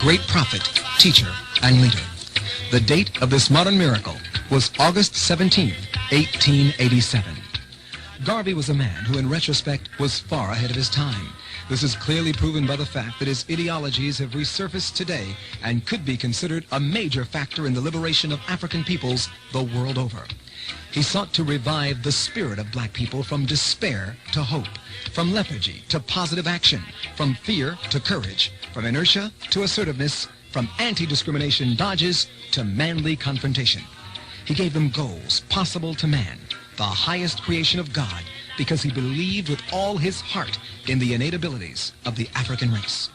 great prophet, teacher, and leader. The date of this modern miracle was August 17, 1887. Garvey was a man who, in retrospect, was far ahead of his time. This is clearly proven by the fact that his ideologies have resurfaced today and could be considered a major factor in the liberation of African peoples the world over. He sought to revive the spirit of black people from despair to hope, from lethargy to positive action, from fear to courage, from inertia to assertiveness, from anti-discrimination dodges to manly confrontation. He gave them goals possible to man, the highest creation of God, because he believed with all his heart in the innate abilities of the African race.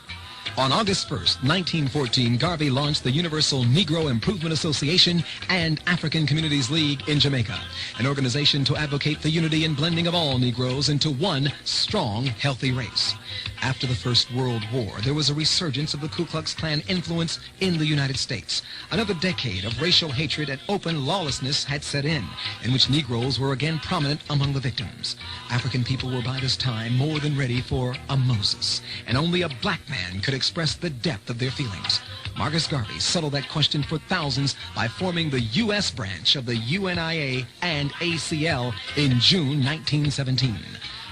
On August 1st, 1914, Garvey launched the Universal Negro Improvement Association and African Communities League in Jamaica, an organization to advocate the unity and blending of all Negroes into one strong, healthy race. After the First World War, there was a resurgence of the Ku Klux Klan influence in the United States. Another decade of racial hatred and open lawlessness had set in which Negroes were again prominent among the victims. African people were by this time more than ready for a Moses, and only a black man could express the depth of their feelings. Marcus Garvey settled that question for thousands by forming the U.S. branch of the UNIA and ACL in June 1917.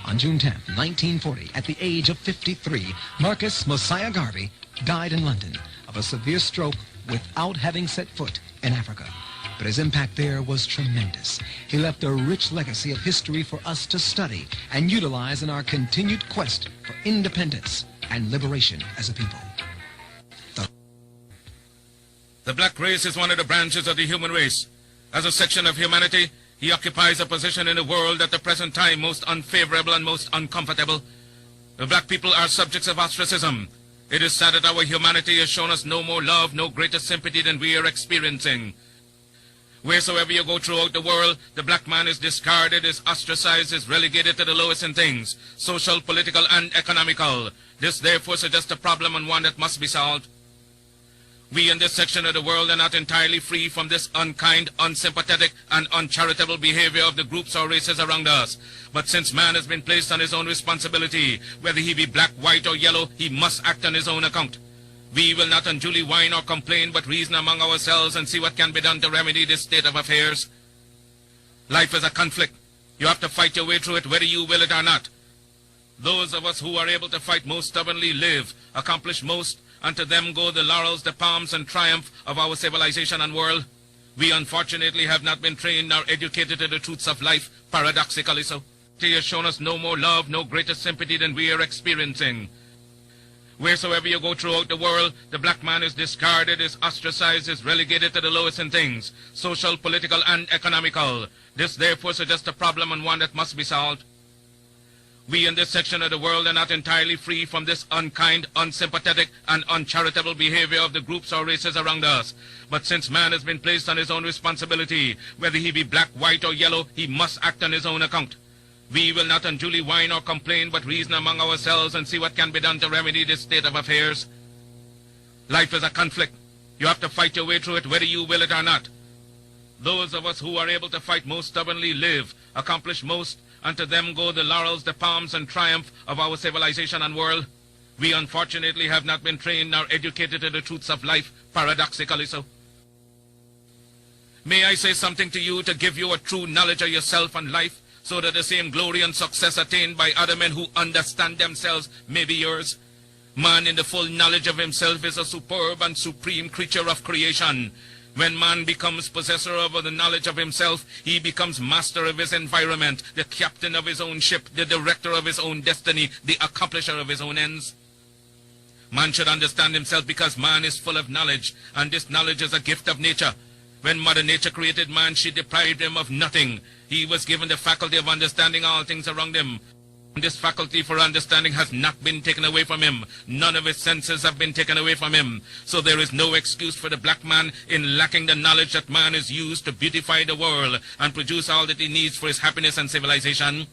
On June 10, 1940, at the age of 53, Marcus Mosiah Garvey died in London of a severe stroke without having set foot in Africa. But his impact there was tremendous. He left a rich legacy of history for us to study and utilize in our continued quest for independence and liberation as a people. The black race is one of the branches of the human race. As a section of humanity, he occupies a position in the world at the present time most unfavorable and most uncomfortable. The black people are subjects of ostracism. It is sad that our humanity has shown us no more love, no greater sympathy than we are experiencing. Wheresoever you go throughout the world, the black man is discarded, is ostracized, is relegated to the lowest in things, social, political, and economical. This therefore suggests a problem and one that must be solved. We in this section of the world are not entirely free from this unkind, unsympathetic, and uncharitable behavior of the groups or races around us. But since man has been placed on his own responsibility, whether he be black, white, or yellow, he must act on his own account. We will not unduly whine or complain, but reason among ourselves and see what can be done to remedy this state of affairs. Life is a conflict. You have to fight your way through it, whether you will it or not. Those of us who are able to fight most stubbornly live, accomplish most, and to them go the laurels, the palms, and triumph of our civilization and world. We unfortunately have not been trained nor educated to the truths of life, paradoxically so. He has shown us no more love, no greater sympathy than we are experiencing. Wheresoever you go throughout the world, the black man is discarded, is ostracized, is relegated to the lowest in things, social, political, and economical. This therefore suggests a problem and one that must be solved. We in this section of the world are not entirely free from this unkind, unsympathetic, and uncharitable behavior of the groups or races around us. But since man has been placed on his own responsibility, whether he be black, white, or yellow, he must act on his own account. We will not unduly whine or complain, but reason among ourselves and see what can be done to remedy this state of affairs. Life is a conflict. You have to fight your way through it, whether you will it or not. Those of us who are able to fight most stubbornly live, accomplish most, and to them go the laurels, the palms, and triumph of our civilization and world. We unfortunately have not been trained nor educated to the truths of life, paradoxically so. May I say something to you to give you a true knowledge of yourself and life, so that the same glory and success attained by other men who understand themselves may be yours. Man in the full knowledge of himself is a superb and supreme creature of creation. When man becomes possessor of the knowledge of himself, he becomes master of his environment, the captain of his own ship, the director of his own destiny, the accomplisher of his own ends. Man should understand himself because man is full of knowledge, and this knowledge is a gift of nature. When Mother Nature created man, she deprived him of nothing. He was given the faculty of understanding all things around him. This faculty for understanding has not been taken away from him. None of his senses have been taken away from him. So there is no excuse for the black man in lacking the knowledge that man is used to beautify the world and produce all that he needs for his happiness and civilization.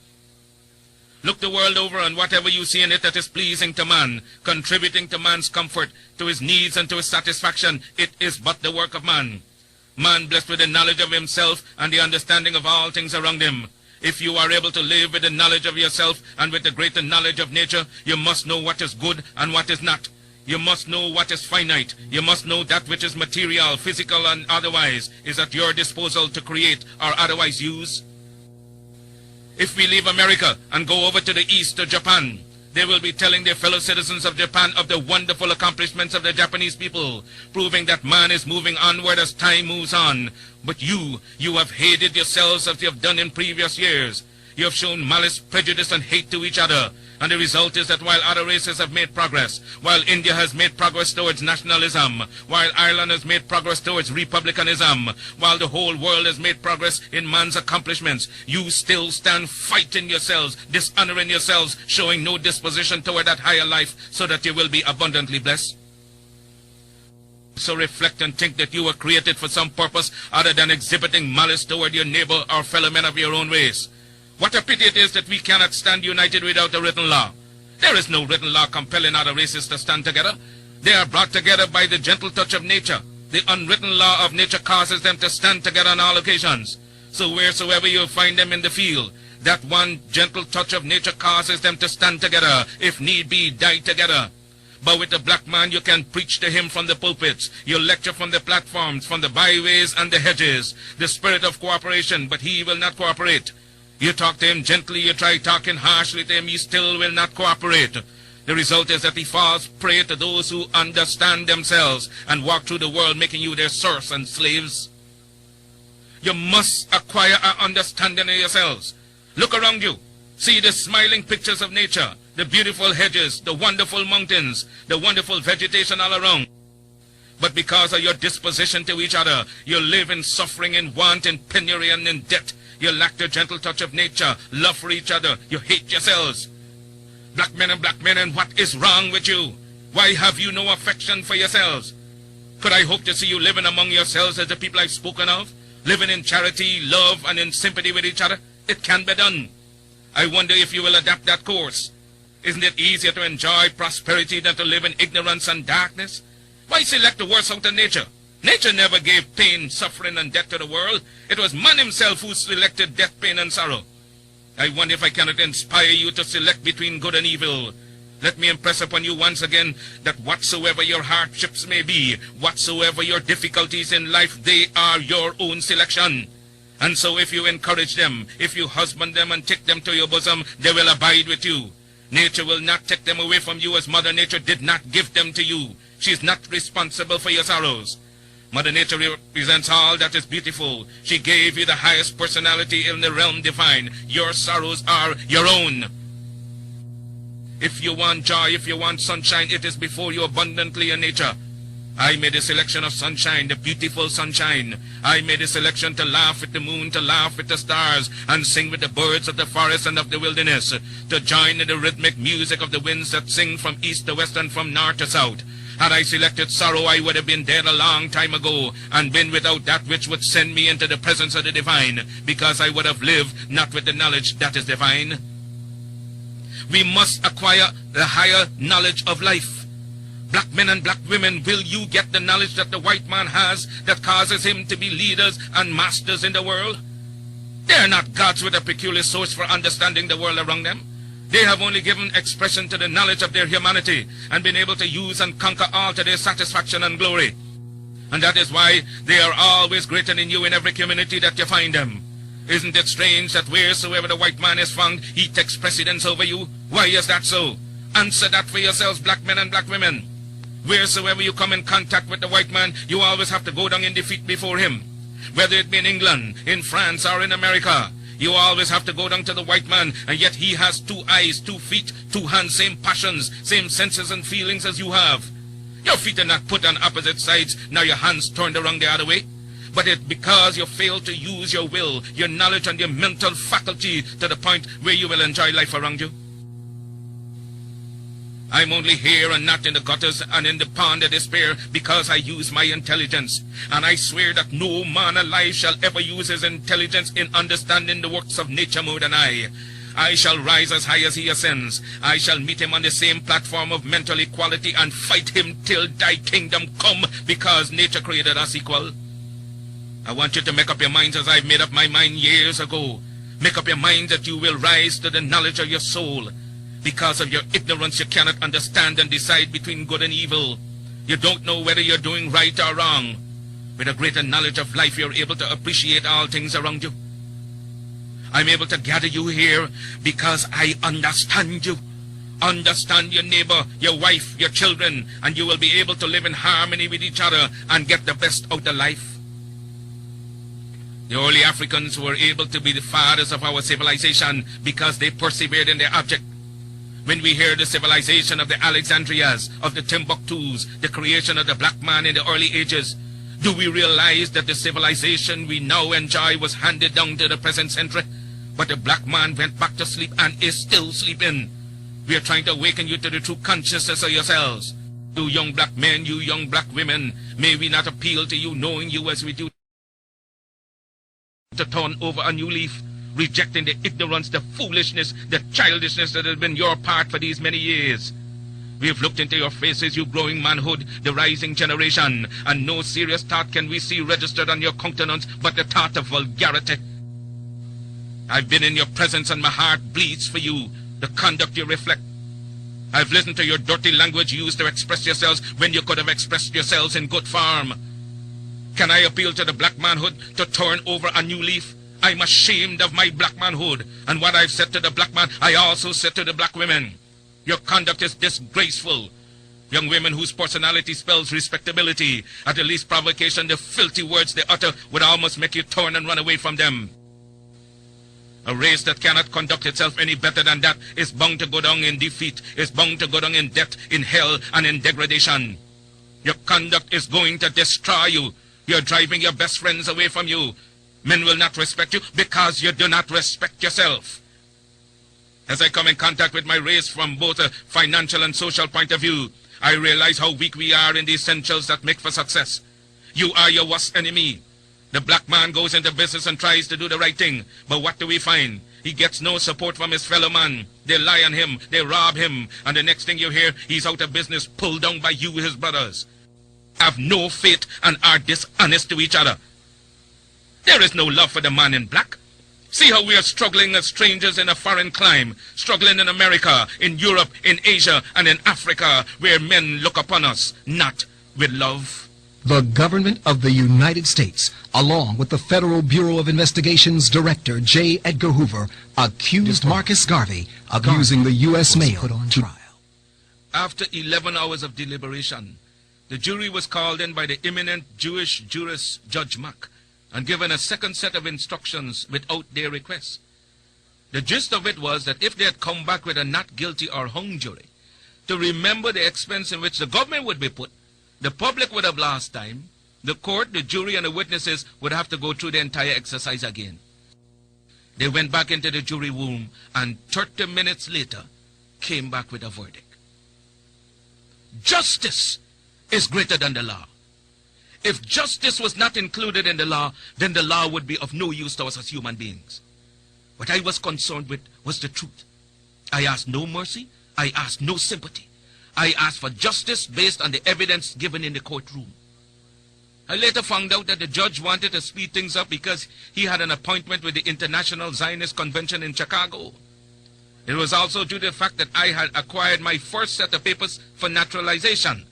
Look the world over, and whatever you see in it that is pleasing to man, contributing to man's comfort, to his needs and to his satisfaction, it is but the work of man. Man blessed with the knowledge of himself and the understanding of all things around him. If you are able to live with the knowledge of yourself and with the greater knowledge of nature, you must know what is good and what is not. You must know what is finite. You must know that which is material, physical, and otherwise is at your disposal to create or otherwise use. If we leave America and go over to the east to Japan, they will be telling their fellow citizens of Japan of the wonderful accomplishments of the Japanese people, proving that man is moving onward as time moves on. But you have hated yourselves as you have done in previous years. You have shown malice, prejudice, and hate to each other. And the result is that while other races have made progress, while India has made progress towards nationalism, while Ireland has made progress towards republicanism, while the whole world has made progress in man's accomplishments, you still stand fighting yourselves, dishonoring yourselves, showing no disposition toward that higher life so that you will be abundantly blessed. So reflect and think that you were created for some purpose other than exhibiting malice toward your neighbor or fellow men of your own race. What a pity it is that we cannot stand united without a written law. There is no written law compelling other races to stand together. They are brought together by the gentle touch of nature. The unwritten law of nature causes them to stand together on all occasions. So wheresoever you find them in the field, that one gentle touch of nature causes them to stand together, if need be, die together. But with the black man, you can preach to him from the pulpits. You lecture from the platforms, from the byways and the hedges. The spirit of cooperation, but he will not cooperate. You talk to him gently, you try talking harshly to him, he still will not cooperate. The result is that he falls prey to those who understand themselves and walk through the world making you their serfs and slaves. You must acquire an understanding of yourselves. Look around you. See the smiling pictures of nature, the beautiful hedges, the wonderful mountains, the wonderful vegetation all around. But because of your disposition to each other, you live in suffering, in want, in penury, and in debt. You lack the gentle touch of nature, love for each other. You hate yourselves. Black men, and what is wrong with you? Why have you no affection for yourselves? Could I hope to see you living among yourselves as the people I've spoken of? Living in charity, love, and in sympathy with each other? It can be done. I wonder if you will adapt that course. Isn't it easier to enjoy prosperity than to live in ignorance and darkness? Why select the worst out of nature? Nature never gave pain, suffering, and death to the world. It was man himself who selected death, pain, and sorrow. I wonder if I cannot inspire you to select between good and evil. Let me impress upon you once again that whatsoever your hardships may be, whatsoever your difficulties in life, they are your own selection. And so if you encourage them, if you husband them and take them to your bosom, they will abide with you. Nature will not take them away from you as Mother Nature did not give them to you. She is not responsible for your sorrows. Mother Nature represents all that is beautiful. She gave you the highest personality in the realm divine. Your sorrows are your own. If you want joy, if you want sunshine, it is before you abundantly in nature. I made a selection of sunshine, the beautiful sunshine. I made a selection to laugh with the moon, to laugh with the stars, and sing with the birds of the forest and of the wilderness, to join in the rhythmic music of the winds that sing from east to west and from north to south. Had I selected sorrow, I would have been dead a long time ago and been without that which would send me into the presence of the divine, because I would have lived not with the knowledge that is divine. We must acquire the higher knowledge of life. Black men and black women, will you get the knowledge that the white man has that causes him to be leaders and masters in the world? They are not gods with a peculiar source for understanding the world around them. They have only given expression to the knowledge of their humanity and been able to use and conquer all to their satisfaction and glory. And that is why they are always greater than you in every community that you find them. Isn't it strange that wheresoever the white man is found, he takes precedence over you? Why is that so? Answer that for yourselves, black men and black women. Wheresoever you come in contact with the white man, you always have to go down in defeat before him. Whether it be in England, in France, or in America, you always have to go down to the white man, and yet he has 2 eyes, 2 feet, 2 hands, same passions, same senses and feelings as you have. Your feet are not put on opposite sides, now your hands turned around the other way. But it's because you fail to use your will, your knowledge, and your mental faculty to the point where you will enjoy life around you. I'm only here and not in the gutters and in the pond of despair because I use my intelligence. And I swear that no man alive shall ever use his intelligence in understanding the works of nature more than I. I shall rise as high as he ascends. I shall meet him on the same platform of mental equality and fight him till thy kingdom come, because nature created us equal. I want you to make up your minds as I've made up my mind years ago. Make up your mind that you will rise to the knowledge of your soul. Because of your ignorance, you cannot understand and decide between good and evil. You don't know whether you're doing right or wrong. With a greater knowledge of life, you're able to appreciate all things around you. I'm able to gather you here because I understand you. Understand your neighbor, your wife, your children, and you will be able to live in harmony with each other and get the best out of life. The early Africans were able to be the fathers of our civilization because they persevered in their object. When we hear the civilization of the Alexandrias, of the Timbuktus, the creation of the black man in the early ages, do we realize that the civilization we now enjoy was handed down to the present century? But the black man went back to sleep and is still sleeping. We are trying to awaken you to the true consciousness of yourselves. You young black men, you young black women, may we not appeal to you knowing you as we do to turn over a new leaf, rejecting the ignorance, the foolishness, the childishness that has been your part for these many years. We have looked into your faces, you growing manhood, the rising generation, and no serious thought can we see registered on your countenance but the thought of vulgarity. I've been in your presence and my heart bleeds for you, the conduct you reflect. I've listened to your dirty language used to express yourselves when you could have expressed yourselves in good form. Can I appeal to the black manhood to turn over a new leaf? I'm ashamed of my black manhood, and what I've said to the black man, I also said to the black women. Your conduct is disgraceful. Young women whose personality spells respectability, at the least provocation, the filthy words they utter would almost make you turn and run away from them. A race that cannot conduct itself any better than that is bound to go down in defeat, is bound to go down in death, in hell, and in degradation. Your conduct is going to destroy you. You're driving your best friends away from you. Men will not respect you because you do not respect yourself. As I come in contact with my race from both a financial and social point of view, I realize how weak we are in the essentials that make for success. You are your worst enemy. The black man goes into business and tries to do the right thing, but what do we find? He gets no support from his fellow man. They lie on him, they rob him, and the next thing you hear, he's out of business, pulled down by you, his brothers. Have no faith and are dishonest to each other. There is no love for the man in black. See how we are struggling as strangers in a foreign clime, struggling in America, in Europe, in Asia, and in Africa, where men look upon us, not with love. The government of the United States, along with the Federal Bureau of Investigation's Director J. Edgar Hoover, accused Marcus Garvey of using the U.S. mail put on trial. After 11 hours of deliberation, the jury was called in by the eminent Jewish jurist Judge Mack and given a second set of instructions without their request. The gist of it was that if they had come back with a not guilty or hung jury, to remember the expense in which the government would be put, the public would have lost time, the court, the jury, and the witnesses would have to go through the entire exercise again. They went back into the jury room and 30 minutes later came back with a verdict. Justice is greater than the law. If justice was not included in the law, then the law would be of no use to us as human beings. What I was concerned with was the truth. I asked no mercy. I asked no sympathy. I asked for justice based on the evidence given in the courtroom. I later found out that the judge wanted to speed things up because he had an appointment with the International Zionist Convention in Chicago. It was also due to the fact that I had acquired my first set of papers for naturalization.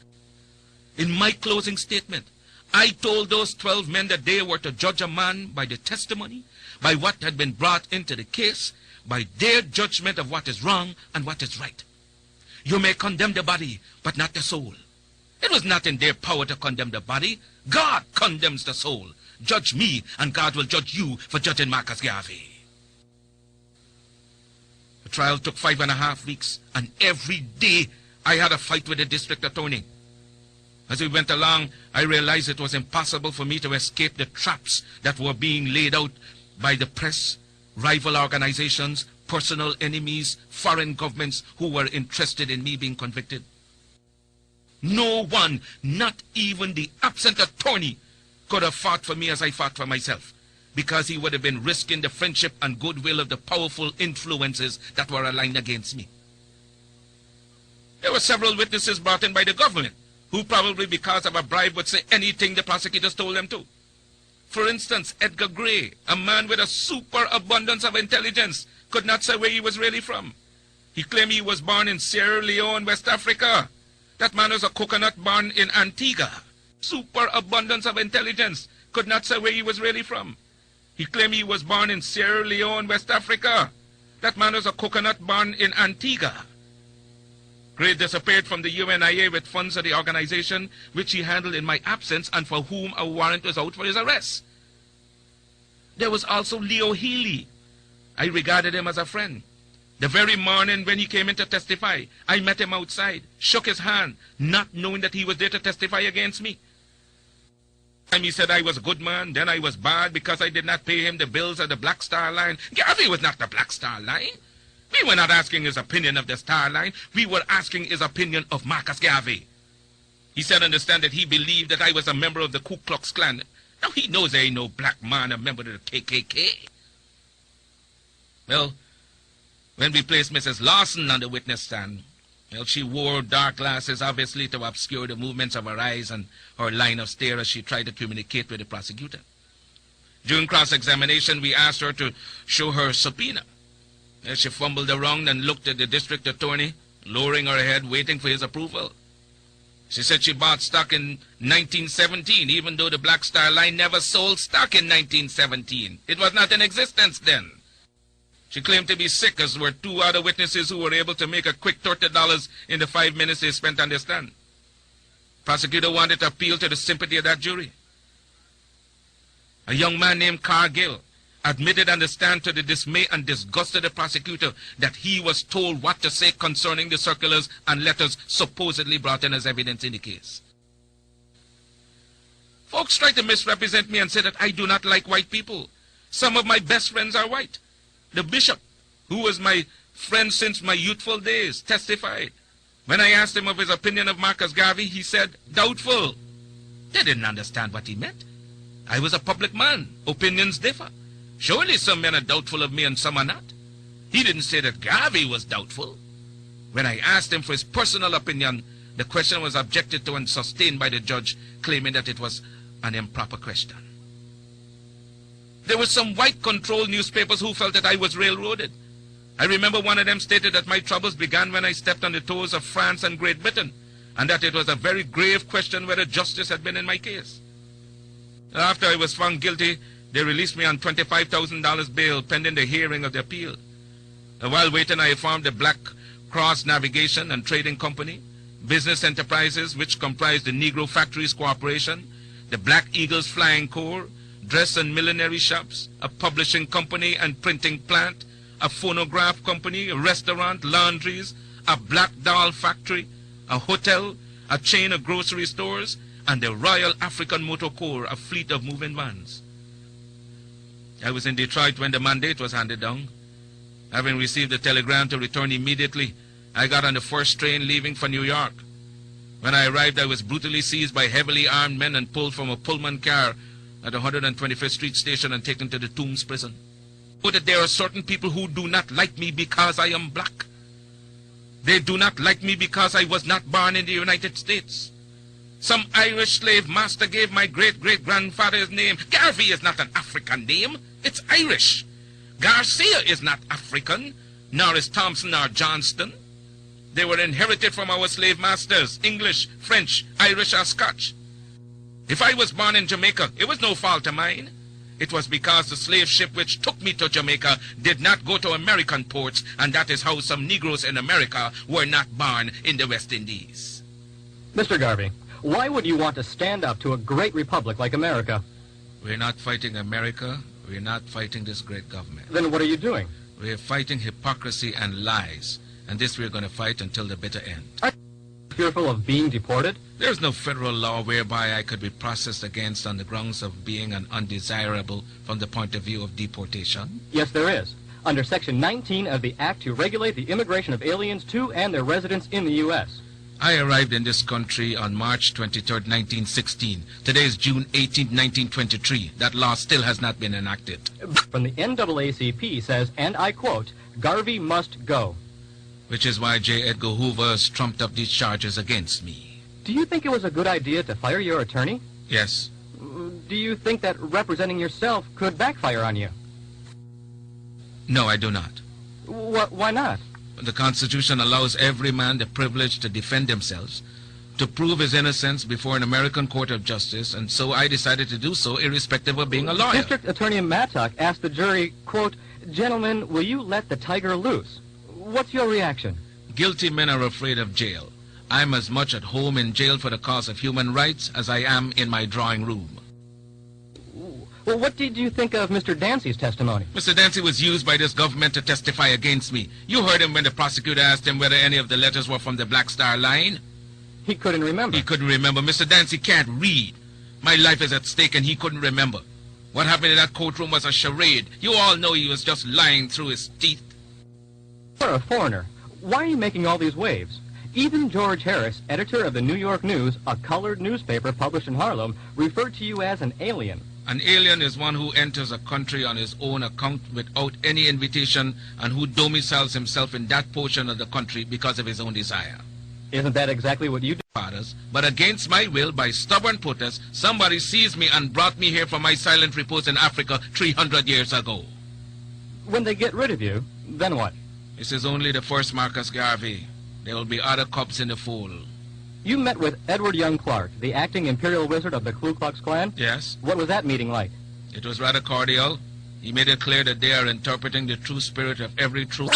In my closing statement, I told those 12 men that they were to judge a man by the testimony, by what had been brought into the case, by their judgment of what is wrong and what is right. You may condemn the body, but not the soul. It was not in their power to condemn the body. God condemns the soul. Judge me, and God will judge you for judging Marcus Garvey. The trial took 5.5 weeks, and every day I had a fight with the district attorney. As we went along, I realized it was impossible for me to escape the traps that were being laid out by the press, rival organizations, personal enemies, foreign governments who were interested in me being convicted. No one, not even the absent attorney, could have fought for me as I fought for myself, because he would have been risking the friendship and goodwill of the powerful influences that were aligned against me. There were several witnesses brought in by the government, who probably because of a bribe would say anything the prosecutors told them to. For instance, Edgar Gray, a man with a superabundance of intelligence, could not say where he was really from. He claimed he was born in Sierra Leone, West Africa. That man was a coconut born in Antigua. Superabundance of intelligence. Could not say where he was really from. He claimed he was born in Sierra Leone, West Africa. That man was a coconut born in Antigua. Gray disappeared from the UNIA with funds of the organization which he handled in my absence and for whom a warrant was out for his arrest. There was also Leo Healy. I regarded him as a friend. The very morning when he came in to testify, I met him outside, shook his hand, not knowing that he was there to testify against me. He said I was a good man, then I was bad because I did not pay him the bills of the Black Star Line. Garvey was not the Black Star Line. We were not asking his opinion of the Star Line. We were asking his opinion of Marcus Garvey. He said, understand that he believed that I was a member of the Ku Klux Klan. Now he knows there ain't no black man a member of the KKK. Well, when we placed Mrs. Lawson on the witness stand, well, she wore dark glasses, obviously to obscure the movements of her eyes and her line of stare as she tried to communicate with the prosecutor. During cross-examination, we asked her to show her subpoena. She fumbled around and looked at the district attorney, lowering her head, waiting for his approval. She said she bought stock in 1917, even though the Black Star Line never sold stock in 1917. It was not in existence then. She claimed to be sick, as were two other witnesses who were able to make a quick $30 in the 5 minutes they spent on the stand. Prosecutor wanted to appeal to the sympathy of that jury. A young man named Cargill admitted on the stand to the dismay and disgust of the prosecutor that he was told what to say concerning the circulars and letters supposedly brought in as evidence in the case. Folks try to misrepresent me and say that I do not like white people. Some of my best friends are white. The bishop, who was my friend since my youthful days, testified. When I asked him of his opinion of Marcus Garvey, he said, doubtful. They didn't understand what he meant. I was a public man. Opinions differ. Surely some men are doubtful of me and some are not. He didn't say that Garvey was doubtful. When I asked him for his personal opinion, the question was objected to and sustained by the judge, claiming that it was an improper question. There were some white-controlled newspapers who felt that I was railroaded. I remember one of them stated that my troubles began when I stepped on the toes of France and Great Britain, and that it was a very grave question whether justice had been in my case. After I was found guilty, they released me on $25,000 bail pending the hearing of the appeal. While waiting, I formed the Black Cross Navigation and Trading Company, business enterprises which comprised the Negro Factories Corporation, the Black Eagles Flying Corps, dress and millinery shops, a publishing company and printing plant, a phonograph company, a restaurant, laundries, a black doll factory, a hotel, a chain of grocery stores, and the Royal African Motor Corps, a fleet of moving vans. I was in Detroit when the mandate was handed down. Having received a telegram to return immediately, I got on the first train leaving for New York. When I arrived, I was brutally seized by heavily armed men and pulled from a Pullman car at the 125th Street Station and taken to the Tombs prison. But that there are certain people who do not like me because I am black. They do not like me because I was not born in the United States. Some Irish slave master gave my great-great-grandfather his name. Garvey is not an African name. It's Irish. Garcia is not African, nor is Thompson or Johnston. They were inherited from our slave masters, English, French, Irish, or Scotch. If I was born in Jamaica, it was no fault of mine. It was because the slave ship which took me to Jamaica did not go to American ports, and that is how some Negroes in America were not born in the West Indies. Mr. Garvey, why would you want to stand up to a great republic like America? We're not fighting America. We're not fighting this great government. Then what are you doing? We're fighting hypocrisy and lies, and this we're going to fight until the bitter end. Are you fearful of being deported? There's no federal law whereby I could be processed against on the grounds of being an undesirable from the point of view of deportation. Yes, there is. Under Section 19 of the Act to regulate the immigration of aliens to and their residence in the U.S. I arrived in this country on March 23rd, 1916. Today is June 18th, 1923. That law still has not been enacted. From the NAACP says, and I quote, Garvey must go. Which is why J. Edgar Hoover has trumped up these charges against me. Do you think it was a good idea to fire your attorney? Yes. Do you think that representing yourself could backfire on you? No, I do not. Why not? The Constitution allows every man the privilege to defend himself, to prove his innocence before an American court of justice, and so I decided to do so irrespective of being a lawyer. District Attorney Mattock asked the jury, quote, "Gentlemen, will you let the tiger loose?" What's your reaction? Guilty men are afraid of jail. I'm as much at home in jail for the cause of human rights as I am in my drawing room. Well, what did you think of Mr. Dancy's testimony? Mr. Dancy was used by this government to testify against me. You heard him when the prosecutor asked him whether any of the letters were from the Black Star Line. He couldn't remember. He couldn't remember. Mr. Dancy can't read. My life is at stake and he couldn't remember. What happened in that courtroom was a charade. You all know he was just lying through his teeth. You're a foreigner. Why are you making all these waves? Even George Harris, editor of the New York News, a colored newspaper published in Harlem, referred to you as an alien. An alien is one who enters a country on his own account without any invitation and who domiciles himself in that portion of the country because of his own desire. Isn't that exactly what you do? Fathers, but against my will, by stubborn protest, somebody seized me and brought me here from my silent repose in Africa 300 years ago. When they get rid of you, then what? This is only the first Marcus Garvey. There will be other cubs in the fold. You met with Edward Young Clark, the acting imperial wizard of the Ku Klux Klan? Yes. What was that meeting like? It was rather cordial. He made it clear that they are interpreting the true spirit of every true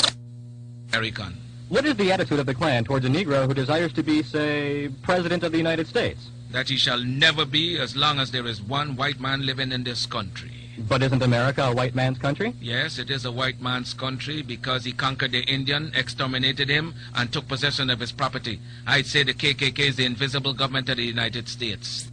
American. What is the attitude of the Klan towards a Negro who desires to be, say, President of the United States? That he shall never be as long as there is one white man living in this country. But isn't America a white man's country? Yes, it is a white man's country because he conquered the Indian, exterminated him, and took possession of his property. I'd say the KKK is the invisible government of the United States.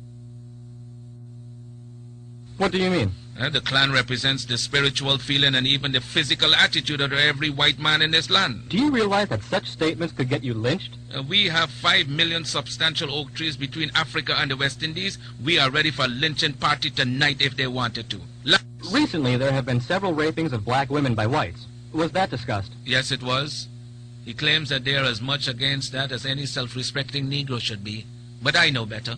What do you mean? The Klan represents the spiritual feeling and even the physical attitude of every white man in this land. Do you realize that such statements could get you lynched? We have 5 million substantial oak trees between Africa and the West Indies. We are ready for a lynching party tonight if they wanted to. Recently, there have been several rapings of black women by whites. Was that discussed? Yes, it was. He claims that they are as much against that as any self-respecting Negro should be. But I know better.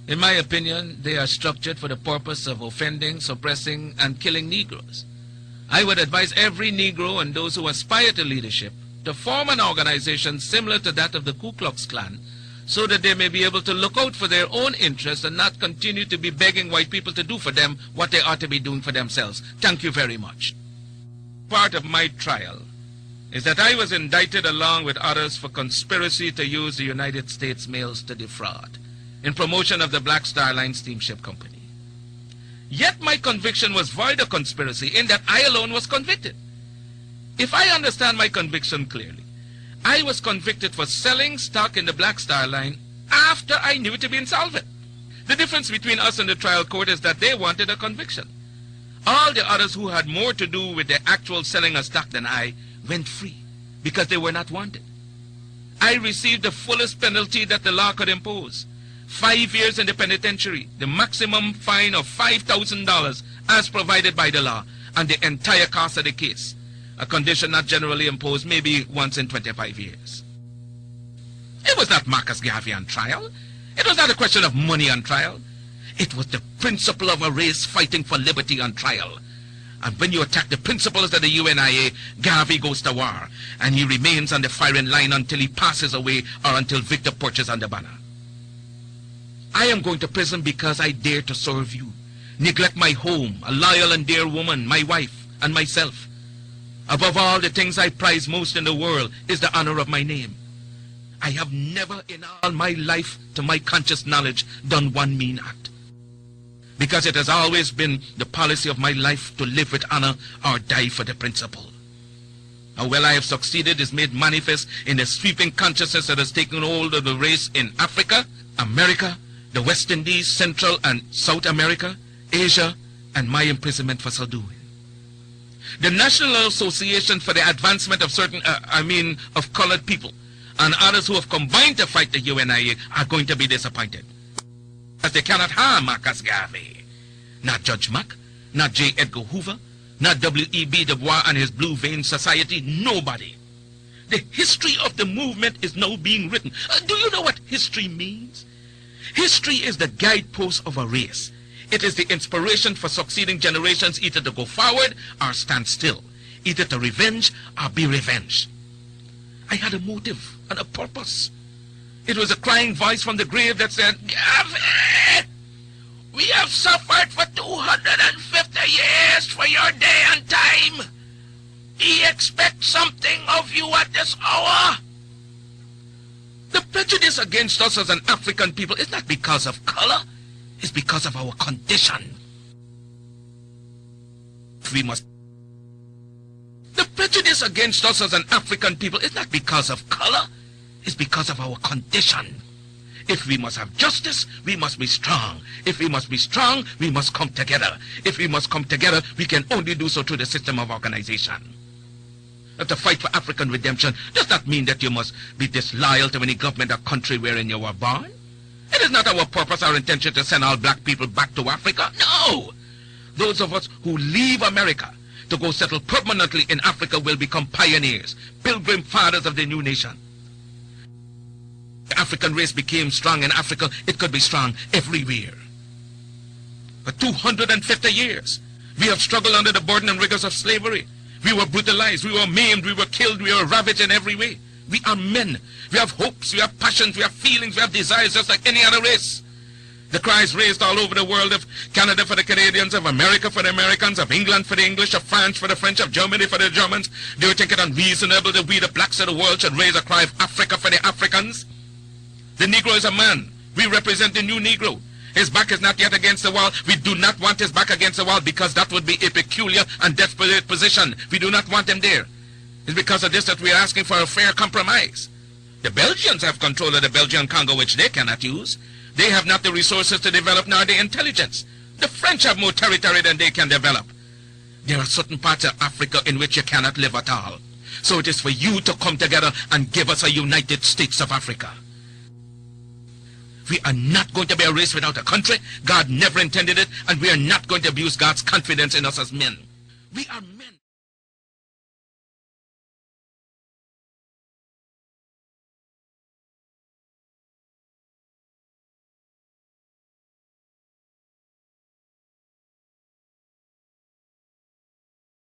In my opinion, they are structured for the purpose of offending, suppressing, and killing Negroes. I would advise every Negro and those who aspire to leadership to form an organization similar to that of the Ku Klux Klan so that they may be able to look out for their own interests and not continue to be begging white people to do for them what they ought to be doing for themselves. Thank you very much. Part of my trial is that I was indicted along with others for conspiracy to use the United States mails to defraud in promotion of the Black Star Line Steamship Company. Yet my conviction was void of conspiracy in that I alone was convicted. If I understand my conviction clearly, I was convicted for selling stock in the Black Star Line after I knew it to be insolvent. The difference between us and the trial court is that they wanted a conviction. All the others who had more to do with the actual selling of stock than I went free because they were not wanted. I received the fullest penalty that the law could impose. 5 years in the penitentiary, the maximum fine of $5,000 as provided by the law, and the entire cost of the case, a condition not generally imposed maybe once in 25 years. It was not Marcus Garvey on trial. It was not a question of money on trial. It was the principle of a race fighting for liberty on trial. And when you attack the principles of the UNIA, Garvey goes to war, and he remains on the firing line until he passes away or until Victor perches on the banner. I am going to prison because I dare to serve you, neglect my home, a loyal and dear woman, my wife, and myself. Above all, the things I prize most in the world is the honor of my name. I have never in all my life, to my conscious knowledge, done one mean act, because it has always been the policy of my life to live with honor or die for the principle. How well I have succeeded is made manifest in the sweeping consciousness that has taken hold of the race in Africa, America, the West Indies, Central and South America, Asia, and my imprisonment for so doing. The National Association for the Advancement of of colored people, and others who have combined to fight the UNIA are going to be disappointed, as they cannot harm Marcus Garvey. Not Judge Mack, not J. Edgar Hoover, not W.E.B. Du Bois and his Blue Vein Society, nobody. The history of the movement is now being written. Do you know what history means? History is the guidepost of a race. It is the inspiration for succeeding generations either to go forward or stand still, either to revenge or be revenged. I had a motive and a purpose. It was a crying voice from the grave that said, Garvey, we have suffered for 250 years for your day and time. We expect something of you at this hour. The prejudice against us as an African people is not because of color, it's because of our condition. The prejudice against us as an African people is not because of color, it's because of our condition. If we must have justice, we must be strong. If we must be strong, we must come together. If we must come together, we can only do so through the system of organization. That to fight for African redemption does not mean that you must be disloyal to any government or country wherein you were born. It is not our purpose or intention to send all black people back to Africa. No! Those of us who leave America to go settle permanently in Africa will become pioneers, pilgrim fathers of the new nation. The African race became strong in Africa, it could be strong everywhere. For 250 years, we have struggled under the burden and rigors of slavery. We were brutalized, we were maimed, we were killed, we were ravaged in every way. We are men. We have hopes, we have passions, we have feelings, we have desires just like any other race. The cries raised all over the world of Canada for the Canadians, of America for the Americans, of England for the English, of France for the French, of Germany for the Germans. Do you think it unreasonable that we, the blacks of the world, should raise a cry of Africa for the Africans? The Negro is a man. We represent the new Negro. His back is not yet against the wall. We do not want his back against the wall because that would be a peculiar and desperate position. We do not want him there. It's because of this that we are asking for a fair compromise. The Belgians have control of the Belgian Congo, which they cannot use. They have not the resources to develop nor the intelligence. The French have more territory than they can develop. There are certain parts of Africa in which you cannot live at all. So it is for you to come together and give us a United States of Africa. We are not going to be a race without a country. God never intended it, and we are not going to abuse God's confidence in us as men. We are men.